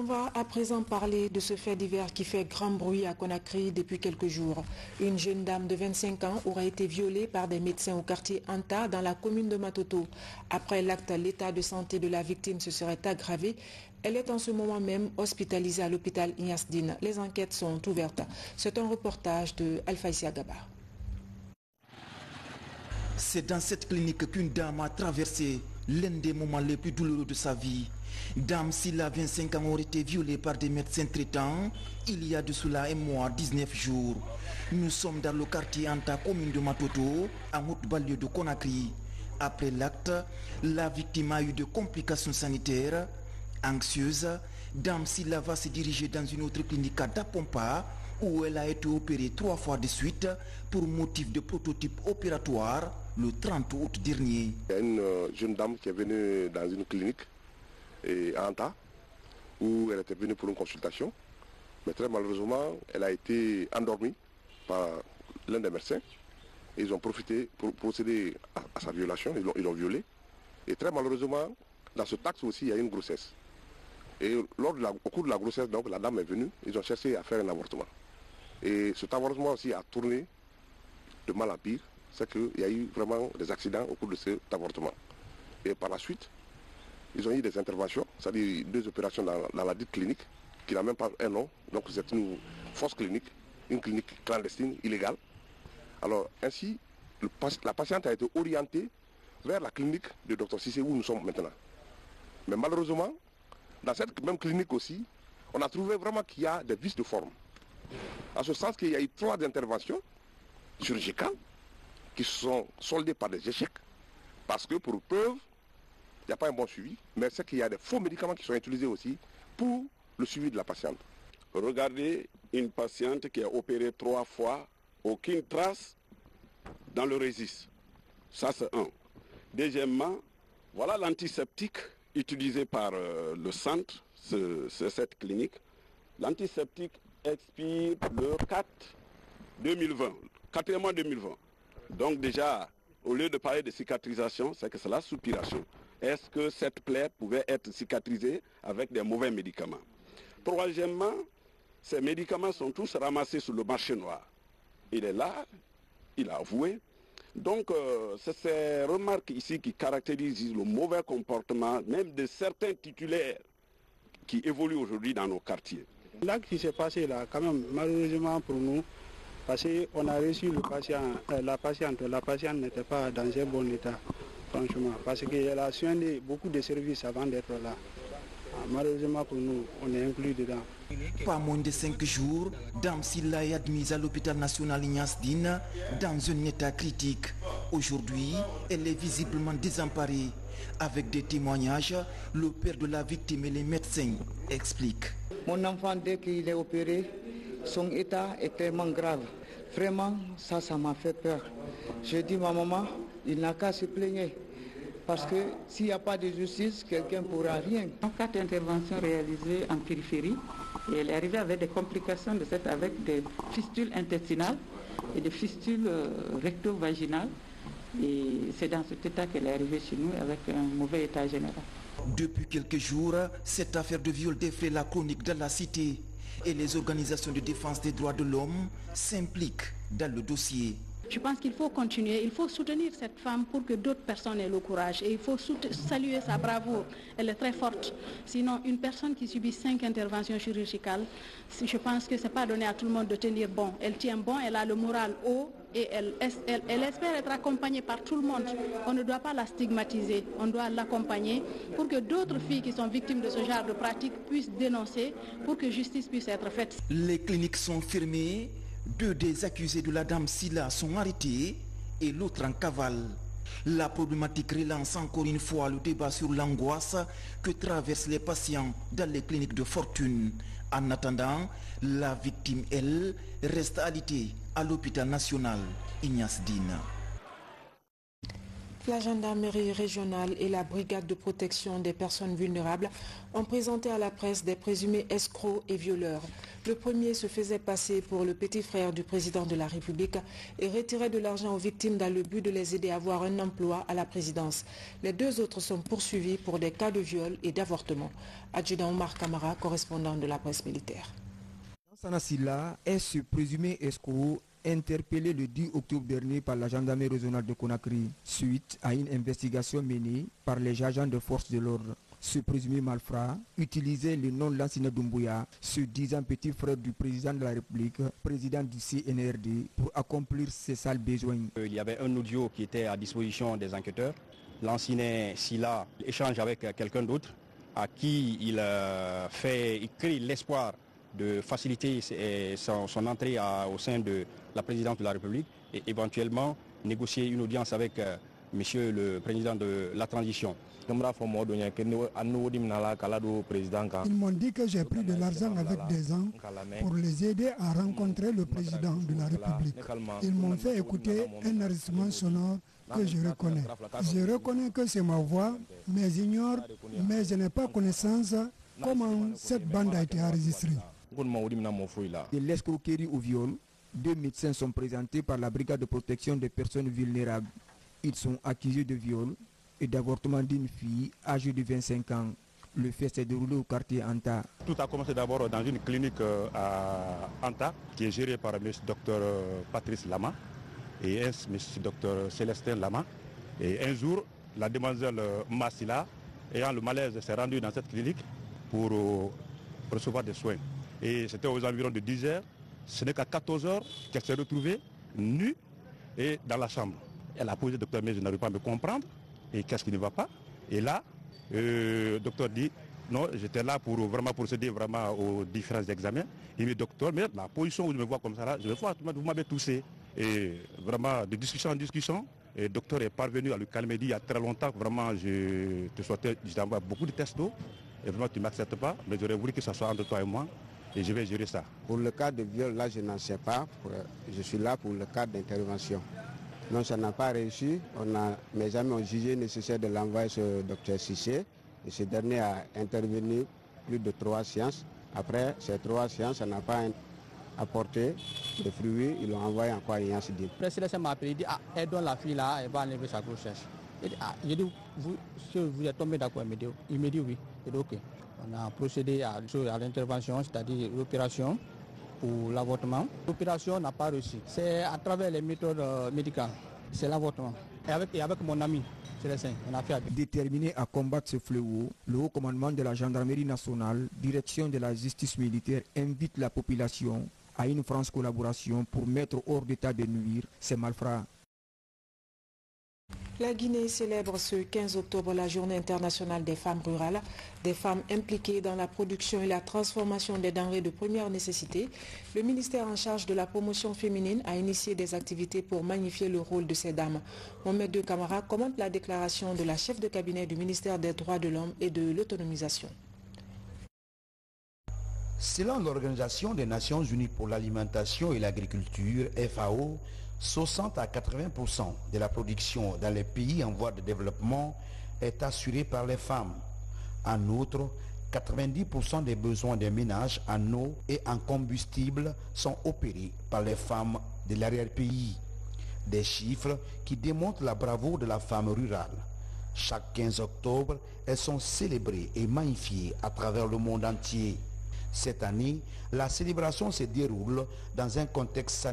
On va à présent parler de ce fait divers qui fait grand bruit à Conakry depuis quelques jours. Une jeune dame de 25 ans aurait été violée par des médecins au quartier Anta dans la commune de Matoto. Après l'acte, l'état de santé de la victime se serait aggravé. Elle est en ce moment même hospitalisée à l'hôpital Ignasdine. Les enquêtes sont ouvertes. C'est un reportage de Alphaïsia Gaba. C'est dans cette clinique qu'une dame a traversé l'un des moments les plus douloureux de sa vie. Dame Silla, 25 ans, aurait été violée par des médecins traitants il y a de cela un mois, 19 jours. Nous sommes dans le quartier Anta, commune de Matoto, en haute banlieue de Conakry. Après l'acte, la victime a eu de complications sanitaires. Anxieuse, Dame Silla va se diriger dans une autre clinique à Dapompa, où elle a été opérée 3 fois de suite pour motif de prototype opératoire le 30 août dernier. Il y a une jeune dame qui est venue dans une clinique à Anta, où elle était venue pour une consultation. Mais très malheureusement, elle a été endormie par l'un des médecins. Ils ont profité pour procéder à sa violation, ils l'ont violée. Et très malheureusement, dans ce taxe aussi, il y a une grossesse. Et au cours de la grossesse, donc, la dame est venue, ils ont cherché à faire un avortement. Et cet avortement aussi a tourné de mal à pire. C'est qu'il y a eu vraiment des accidents au cours de cet avortement. Et par la suite, ils ont eu des interventions, c'est-à-dire 2 opérations dans la dite clinique, qui n'a même pas un nom. Donc c'est une fausse clinique, une clinique clandestine, illégale. Alors ainsi, la patiente a été orientée vers la clinique de Dr Cissé où nous sommes maintenant. Mais malheureusement, dans cette même clinique aussi, on a trouvé vraiment qu'il y a des vices de forme. En ce sens qu'il y a eu 3 interventions chirurgicales qui sont soldées par des échecs, parce que pour preuve, il n'y a pas un bon suivi, mais c'est qu'il y a des faux médicaments qui sont utilisés aussi pour le suivi de la patiente. Regardez une patiente qui a opéré 3 fois, aucune trace dans le résis. Ça c'est un. Deuxièmement, voilà l'antiseptique utilisé par le centre, c'est cette clinique. L'antiseptique expire le 4 mois 2020. Donc déjà, au lieu de parler de cicatrisation, c'est que c'est la soupiration. Est-ce que cette plaie pouvait être cicatrisée avec des mauvais médicaments? Troisièmement, ces médicaments sont tous ramassés sur le marché noir. Il est là, il a avoué. Donc c'est ces remarques ici qui caractérisent le mauvais comportement même de certains titulaires qui évoluent aujourd'hui dans nos quartiers. L'acte qui s'est passé là, quand même, malheureusement pour nous, parce qu'on a reçu le patient, la patiente n'était pas dans un bon état, franchement, parce qu'elle a soigné beaucoup de services avant d'être là. Malheureusement pour nous, on est inclus dedans. Pas moins de 5 jours, Dame Silla est admise à l'hôpital national Ignasdine dans un état critique. Aujourd'hui, elle est visiblement désemparée. Avec des témoignages, le père de la victime et les médecins expliquent. Mon enfant, dès qu'il est opéré, son état est tellement grave. Vraiment, ça m'a fait peur. Je dis, ma maman, il n'a qu'à se plaigner. Parce que s'il n'y a pas de justice, quelqu'un ne pourra rien. 4 interventions réalisées en périphérie. Et elle est arrivée avec des complications avec des fistules intestinales et des fistules recto-vaginales. Et c'est dans cet état qu'elle est arrivée chez nous avec un mauvais état général. Depuis quelques jours, cette affaire de viol défraie la chronique dans la cité. Et les organisations de défense des droits de l'homme s'impliquent dans le dossier. Je pense qu'il faut continuer, il faut soutenir cette femme pour que d'autres personnes aient le courage. Et il faut saluer sa bravoure, elle est très forte. Sinon, une personne qui subit 5 interventions chirurgicales, je pense que ce n'est pas donné à tout le monde de tenir bon. Elle tient bon, elle a le moral haut et elle espère être accompagnée par tout le monde. On ne doit pas la stigmatiser, on doit l'accompagner pour que d'autres filles qui sont victimes de ce genre de pratiques puissent dénoncer, pour que justice puisse être faite. Les cliniques sont fermées. 2 des accusés de la dame Silla sont arrêtés et l'autre en cavale. La problématique relance encore une fois le débat sur l'angoisse que traversent les patients dans les cliniques de fortune. En attendant, la victime, elle, reste alitée à l'hôpital national Ignasdine. La gendarmerie régionale et la brigade de protection des personnes vulnérables ont présenté à la presse des présumés escrocs et violeurs. Le premier se faisait passer pour le petit frère du président de la République et retirait de l'argent aux victimes dans le but de les aider à avoir un emploi à la présidence. Les deux autres sont poursuivis pour des cas de viol et d'avortement. Adjudant Omar Kamara, correspondant de la presse militaire. Lansana Sylla est ce présumé escroc interpellé le 10 octobre dernier par la gendarmerie régionale de Conakry suite à une investigation menée par les agents de force de l'ordre. Ce présumé malfrat utilisait le nom de Lansana Doumbouya, se disant petit frère du président de la République, président du CNRD, pour accomplir ses sales besoins. Il y avait un audio qui était à disposition des enquêteurs. Lansana Sylla échange avec quelqu'un d'autre à qui il crée l'espoir de faciliter son entrée au sein de la présidence de la République et éventuellement négocier une audience avec monsieur le président de la transition. Ils m'ont dit que j'ai pris de l'argent avec des gens pour les aider à rencontrer le président de la République. Ils m'ont fait écouter un enregistrement sonore que je reconnais. Je reconnais que c'est ma voix, mais j'ignore, mais je n'ai pas connaissance comment cette bande a été enregistrée. De l'escroquerie au viol, 2 médecins sont présentés par la brigade de protection des personnes vulnérables. Ils sont accusés de viol et d'avortement d'une fille âgée de 25 ans. Le fait s'est déroulé au quartier Anta. Tout a commencé d'abord dans une clinique à Anta qui est gérée par M. Dr Patrice Lama et M. Dr Célestin Lama. Et un jour, la demoiselle Massila, ayant le malaise, s'est rendue dans cette clinique pour recevoir des soins. Et c'était aux environs de 10 heures. Ce n'est qu'à 14 heures qu'elle s'est retrouvée nue et dans la chambre. Elle a posé, docteur, mais je n'arrive pas à me comprendre. Et qu'est-ce qui ne va pas? Et là, le docteur dit, non, j'étais là pour vraiment procéder vraiment aux différents examens. Il me dit, docteur, mais la position où je me vois comme ça, là, je me vois, vous m'avez toussé. Et vraiment, de discussion en discussion, et le docteur est parvenu à le calmer. Il dit, il y a très longtemps, vraiment, je t'envoie beaucoup de tests d'eau. Et vraiment, tu ne m'acceptes pas, mais j'aurais voulu que ça soit entre toi et moi. Et je vais gérer ça. Pour le cas de viol, là, je n'en sais pas. Je suis là pour le cas d'intervention. Non, ça n'a pas réussi. Mes amis ont jugé nécessaire de l'envoyer sur le docteur Cissé. Et ce dernier a intervenu plus de 3 séances. Après ces 3 séances, ça n'a pas apporté de fruits. Ils l'ont envoyé encore à Yansidine. Le président m'a appelé, il dit, aidons la fille là, elle va enlever sa grossesse. J'ai dit, vous êtes tombé d'accord? Il me dit oui. J'ai dit ok. On a procédé à l'intervention, c'est-à-dire l'opération pour l'avortement. L'opération n'a pas réussi. C'est à travers les méthodes médicales. C'est l'avortement. Et avec mon ami, Célestin, on a fait. Déterminé à combattre ce fléau, le haut commandement de la gendarmerie nationale, direction de la justice militaire, invite la population à une franche collaboration pour mettre hors d'état de nuire ces malfrats. La Guinée célèbre ce 15 octobre la journée internationale des femmes rurales, des femmes impliquées dans la production et la transformation des denrées de première nécessité. Le ministère en charge de la promotion féminine a initié des activités pour magnifier le rôle de ces dames. Mohamed De Camara commente la déclaration de la chef de cabinet du ministère des Droits de l'Homme et de l'Autonomisation. Selon l'Organisation des Nations Unies pour l'alimentation et l'agriculture, FAO, 60 à 80% de la production dans les pays en voie de développement est assurée par les femmes. En outre, 90% des besoins des ménages en eau et en combustible sont opérés par les femmes de l'arrière-pays. Des chiffres qui démontrent la bravoure de la femme rurale. Chaque 15 octobre, elles sont célébrées et magnifiées à travers le monde entier. Cette année, la célébration se déroule dans un contexte sanitaire.